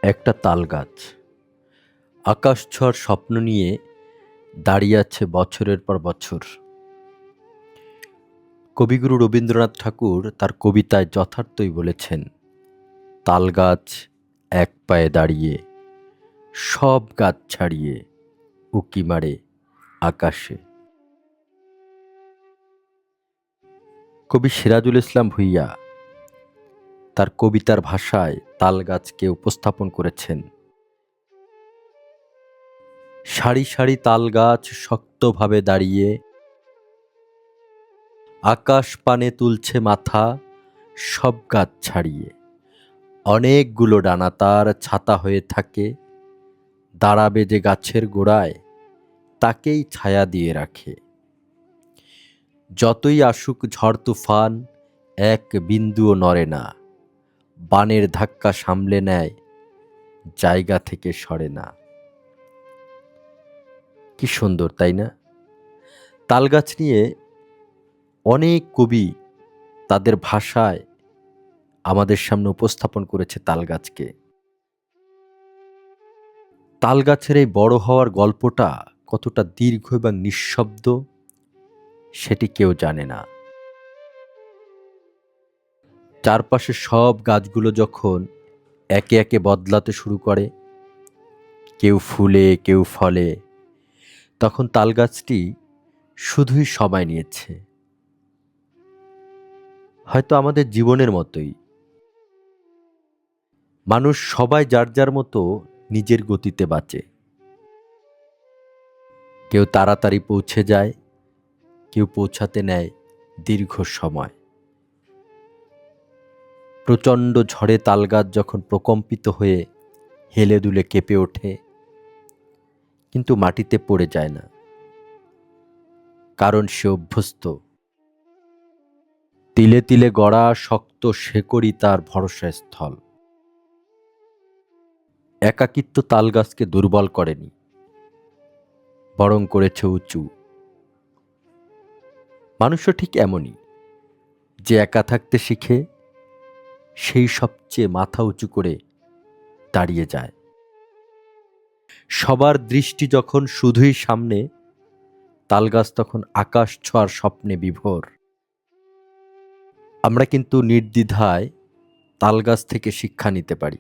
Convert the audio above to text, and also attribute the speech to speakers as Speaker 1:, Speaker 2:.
Speaker 1: একটা তাল গাছ আকাশ ছোঁয়ার স্বপ্ন নিয়ে দাঁড়িয়ে আছে বছরের পর বছর। কবিগুরু রবীন্দ্রনাথ ঠাকুর তার কবিতায় যথার্থই বলেছেন, তাল গাছ এক পায়ে দাঁড়িয়ে, সব গাছ ছাড়িয়ে উকি মারে আকাশে। কবি সিরাজুল ইসলাম ভূঁইয়া তার কবিতার ভাষায় তাল গাছকে উপস্থাপন করেছেন, সারি সারি তাল গাছ শক্তভাবে দাঁড়িয়ে, আকাশ পানে তুলছে মাথা সব গাছ ছাড়িয়ে। অনেকগুলো ডানা তার ছাতা হয়ে থাকে, দাঁড়াবে যে গাছের গোড়ায় তাকেই ছায়া দিয়ে রাখে। যতই আসুক ঝড় তুফান এক বিন্দুও নড়ে না, বানের ধাক্কা সামলে নেয়, জায়গা থেকে সরে না। কি সুন্দর, তাই না? তালগাছ নিয়ে অনেক কবি তাদের ভাষায় আমাদের সামনে উপস্থাপন করেছে তালগাছকে। তালগাছের এই বড় হওয়ার গল্পটা কতটা দীর্ঘ এবং নিঃশব্দ সেটি কেউ জানে না। চারপাশে সব গাছগুলো যখন একে একে বদলাতে শুরু করে, কেউ ফুলে কেউ ফলে, তখন তালগাছটি শুধুই সময় নিয়েছে। হয়তো আমাদের জীবনের মতোই মানুষ সবাই যার যার মতো নিজের গতিতে বাঁচে। কেউ তাড়াতাড়ি পৌঁছে যায়, কেউ পৌঁছাতে নেয় দীর্ঘ সময়। প্রচণ্ড ঝড়ে তালগাছ যখন প্রকম্পিত হয়ে হেলে দুলে কেঁপে ওঠে, কিন্তু মাটিতে পড়ে যায় না, কারণ সে অভ্যস্ত। তিলে তিলে গড়া শক্ত শেকড়ই তার ভরসা স্থল। একাকিত্ব তালগাছকে দুর্বল করেনি, বরং করেছে উঁচু। মানুষও ঠিক এমনই, যে একা থাকতে শিখে সেই সবচেয়ে মাথা উঁচু করে দাঁড়িয়ে যায়। সবার দৃষ্টি যখন শুধুই সামনে, তালগাছ তখন আকাশ ছোঁয়ার স্বপ্নে বিভোর। আমরা কিন্তু নির্দ্বিধায় তালগাছ থেকে শিক্ষা নিতে পারি।